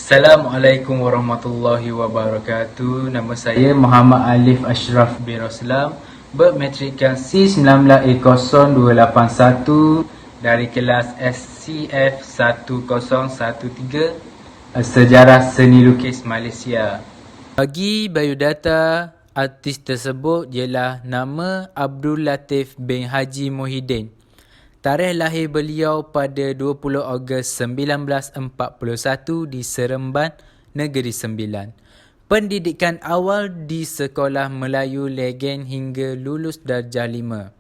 Assalamualaikum warahmatullahi wabarakatuh. Nama saya Muhammad Alif Ashraf bin Roslam, bermetrikkan C19E0281 dari kelas SCF 1013, Sejarah Seni Lukis Malaysia. Bagi biodata artis tersebut ialah nama Abdul Latif bin Haji Muhyiddin. Tarikh lahir beliau pada 20 Ogos 1941 di Seremban, Negeri Sembilan. Pendidikan awal di Sekolah Melayu Legen hingga lulus darjah 5.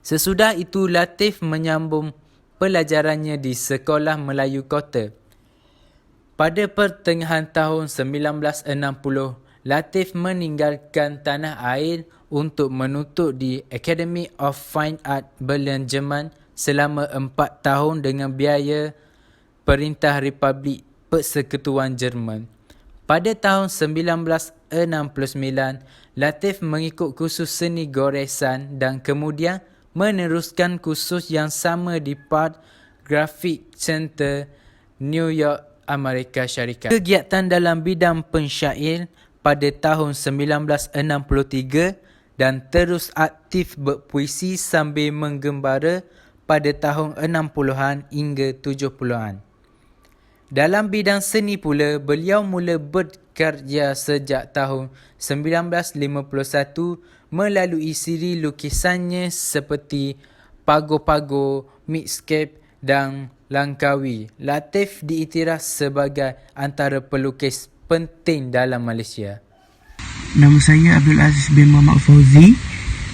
Sesudah itu Latif menyambung pelajarannya di Sekolah Melayu Kota. Pada pertengahan tahun 1960, Latif meninggalkan tanah air untuk menuntut di Academy of Fine Art Berlin, Jerman selama 4 tahun dengan biaya Perintah Republik Persekutuan Jerman. Pada tahun 1969, Latif mengikut kursus seni goresan dan kemudian meneruskan kursus yang sama di Part Graphic Center, New York, Amerika Syarikat. Kegiatan dalam bidang pensyair pada tahun 1963 dan terus aktif berpuisi sambil menggembara pada tahun 60-an hingga 70-an. Dalam bidang seni pula, beliau mula berkarya sejak tahun 1951 melalui siri lukisannya seperti Pago-Pago, Mixscape dan Langkawi. Latif diiktiraf sebagai antara pelukis penting dalam Malaysia. Nama saya Abdul Aziz bin Muhammad Fauzi,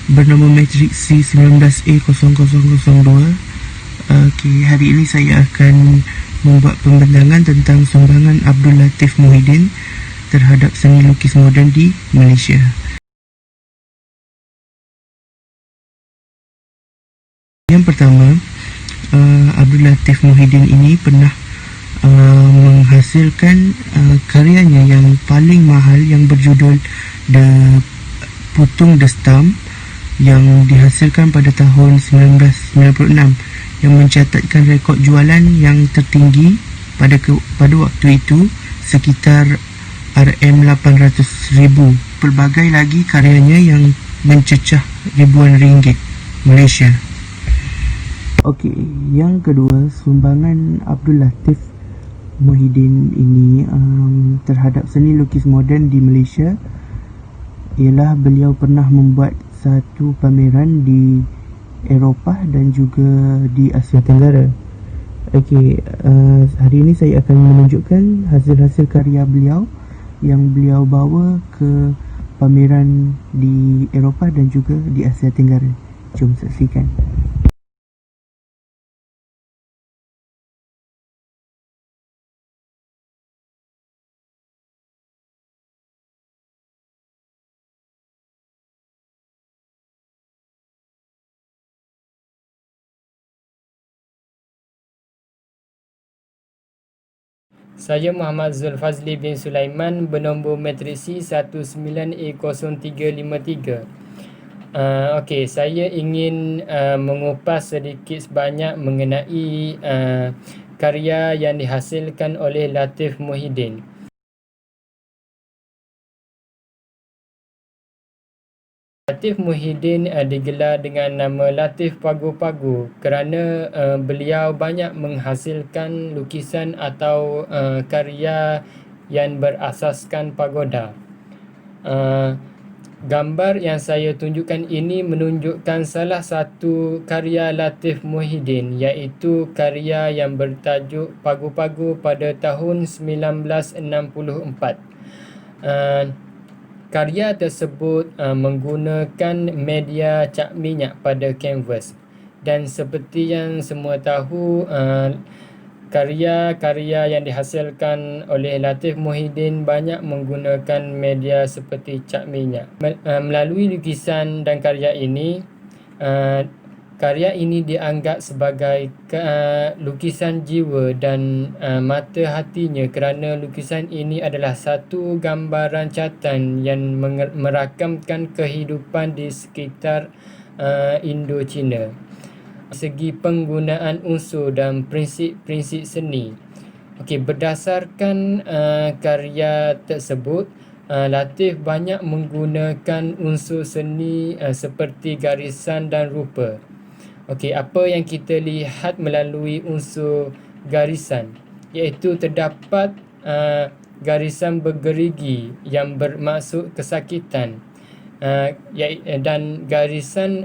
bernama matrik C19A0002. Hari ini saya akan membuat pembentangan tentang sumbangan Abdul Latif Muhyiddin terhadap seni lukis moden di Malaysia. Yang pertama, Abdul Latif Muhyiddin ini pernah menghasilkan karyanya yang paling mahal yang berjudul The Putung The Stamp yang dihasilkan pada tahun 1996 yang mencatatkan rekod jualan yang tertinggi pada waktu itu sekitar RM800,000. Pelbagai lagi karyanya yang mencecah ribuan ringgit Malaysia. Okey, yang kedua, sumbangan Abdul Latif Muhyiddin ini terhadap seni lukis moden di Malaysia ialah beliau pernah membuat satu pameran di Eropah dan juga di Asia Tenggara. Okey, hari ini saya akan menunjukkan hasil-hasil karya beliau yang beliau bawa ke pameran di Eropah dan juga di Asia Tenggara. Jom saksikan. Saya Muhammad Zulfazli bin Sulaiman, bernombor matrik C19A0353. Okey, saya ingin mengupas sedikit sebanyak mengenai karya yang dihasilkan oleh Latif Muhyiddin. Latif Muhyiddin digelar dengan nama Latif Pago-Pago kerana beliau banyak menghasilkan lukisan atau karya yang berasaskan pagoda. Gambar yang saya tunjukkan ini menunjukkan salah satu karya Latif Muhyiddin, iaitu karya yang bertajuk Pago-Pago pada tahun 1964. Karya tersebut menggunakan media cat minyak pada kanvas, dan seperti yang semua tahu, karya-karya yang dihasilkan oleh Latif Muhyiddin banyak menggunakan media seperti cat minyak. Melalui lukisan dan karya ini dianggap sebagai lukisan jiwa dan mata hatinya kerana lukisan ini adalah satu gambaran catan yang merakamkan kehidupan di sekitar Indochina. Segi penggunaan unsur dan prinsip-prinsip seni, Okey, berdasarkan karya tersebut, Latif banyak menggunakan unsur seni seperti garisan dan rupa. Okey, apa yang kita lihat melalui unsur garisan, iaitu terdapat garisan bergerigi yang bermaksud kesakitan, dan garisan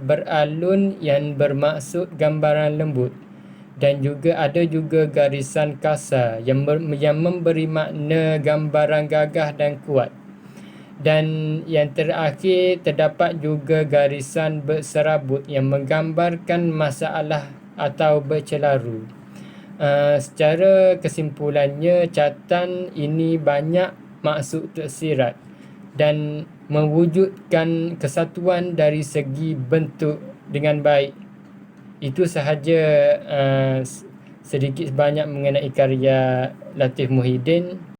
beralun yang bermaksud gambaran lembut, dan juga ada juga garisan kasar yang memberi makna gambaran gagah dan kuat. Dan yang terakhir, terdapat juga garisan berserabut yang menggambarkan masalah atau bercelaru. Secara kesimpulannya, catatan ini banyak maksud tersirat dan mewujudkan kesatuan dari segi bentuk dengan baik. Itu sahaja sedikit sebanyak mengenai karya Latif Muhyiddin.